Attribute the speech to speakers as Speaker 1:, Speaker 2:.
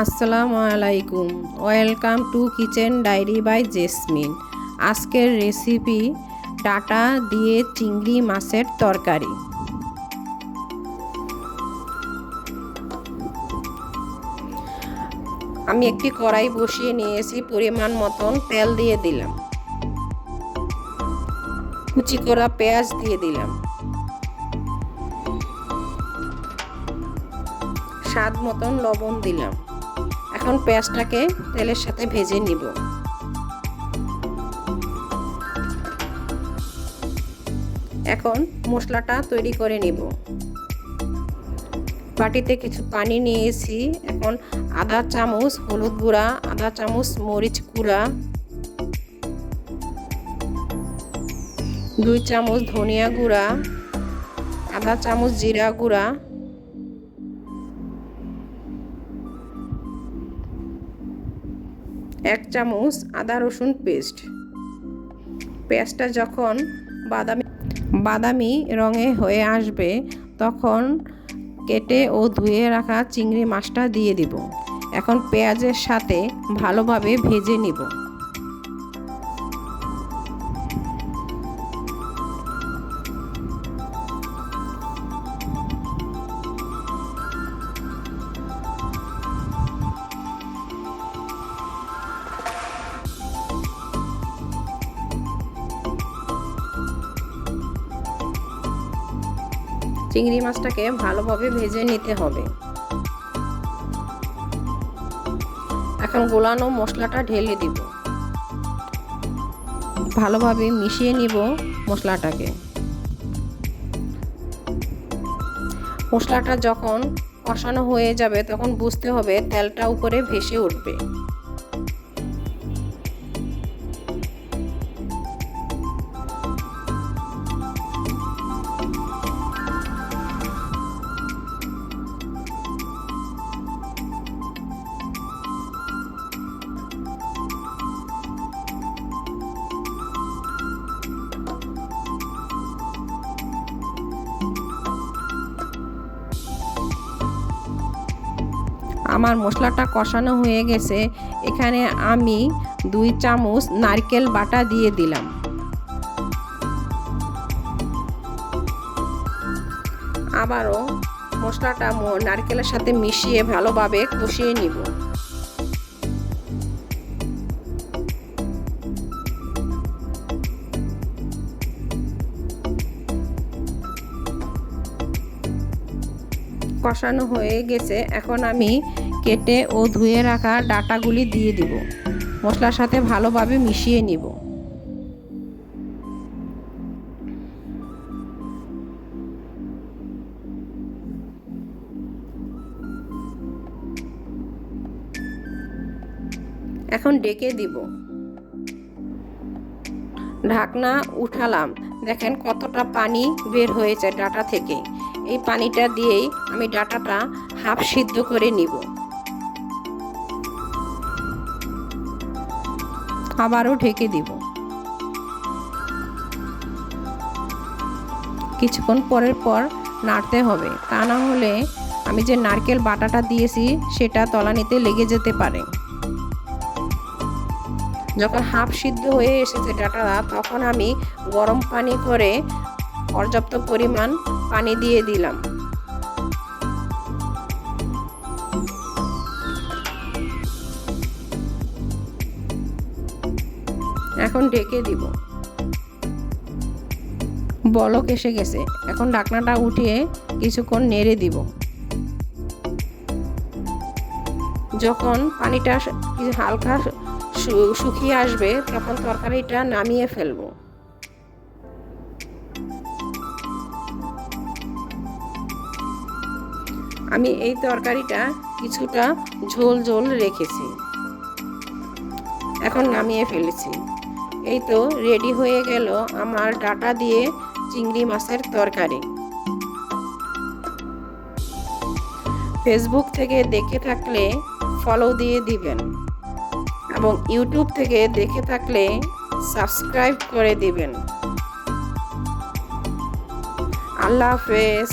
Speaker 1: আসসালামু আলাইকুম, welcome to kitchen diary by Jesmin. আজকের রেসিপি ডাটা দিয়ে চিংড়ি মাছের তরকারি। আমি একটি কড়াই বসিয়ে নিয়েছি, পরিমাণ মতন তেল দিয়ে দিলাম, কুচি করা পেঁয়াজ দিয়ে দিলাম, স্বাদ মতন লবণ দিলাম। এখন পেঁয়াজটাকে তেলের সাথে ভেজে নিব। এখন মশলাটা তৈরি করে নিব। বাটিতে কিছু পানি নিয়েছি। এখন আধা চামচ হলুদ গুঁড়া, আধা চামচ মরিচ গুঁড়া, 2 চামচ ধনিয়া গুঁড়া, আধা চামচ জিরা গুঁড়া, 1 চামচ আদা রসুন পেস্ট। পেঁয়াজটা যখন বাদামি রঙে হয়ে আসবে তখন কেটে ও ধুয়ে রাখা চিংড়ি মাছটা দিয়ে দিব। এখন পেঁয়াজের সাথে ভালোভাবে ভেজে নিব। চিংড়ি মাছটাকে ভালোভাবে ভেজে নিতে হবে। এখন গোলানো মশলাটা ঢেলে দিব। ভালোভাবে মিশিয়ে নিব মশলাটাকে। মশলাটা যখন কষানো হয়ে যাবে তখন বুঝতে হবে তেলটা উপরে ভেসে উঠবে। আমার মশলাটা কষানো হয়ে গেছে। এখানে আমি 2 চামচ নারকেল বাটা দিয়ে দিলাম। আবারও মশলাটা নারকেলের সাথে মিশিয়ে ভালোভাবে কষিয়ে নিব। কষানো হয়ে গেছে। এখন আমি কেটে ও ধুয়ে রাখা ডাটাগুলি দিয়ে দিব। মশলার সাথে ভালোভাবে মিশিয়ে নিব। এখন ঢেকে দিব। ঢাকনা উঠালাম। দেখেন কতটা পানি বের হয়েছে ডাটা থেকে। এই পানিটা দিয়েই আমি ডাটাটা হাফ সিদ্ধ করে নিব। আবারও ঢেকে দিব। কিছুক্ষণ পরের পর নাড়তে হবে, তা না হলে আমি যে নারকেল বাটাটা দিয়েছি সেটা তলানিতে লেগে যেতে পারে। যখন হাফ সিদ্ধ হয়ে এসেছে ডাটাটা তখন আমি গরম পানি করে পর্যাপ্ত পরিমাণ পানি দিয়ে দিলাম। এখন ঢেকে দিব। বলক এসে গেছে। এখন ঢাকনাটা উঠিয়ে কিছুক্ষণ নেড়ে দিব। যখন পানিটা হালকা শুকিয়ে আসবে তখন তরকারিটা নামিয়ে ফেলবো। আমি এই তরকারিটা কিছুটা ঝোল ঝোল রেখেছি। এখন নামিয়ে ফেলেছি। এই তো রেডি হয়ে গেল আমার ডাটা দিয়ে চিংড়ি মাছের তরকারি। ফেসবুক থেকে দেখে থাকলে ফলো দিয়ে দিবেন এবং ইউটিউব থেকে দেখে থাকলে সাবস্ক্রাইব করে দিবেন। আল্লাহ হাফেজ।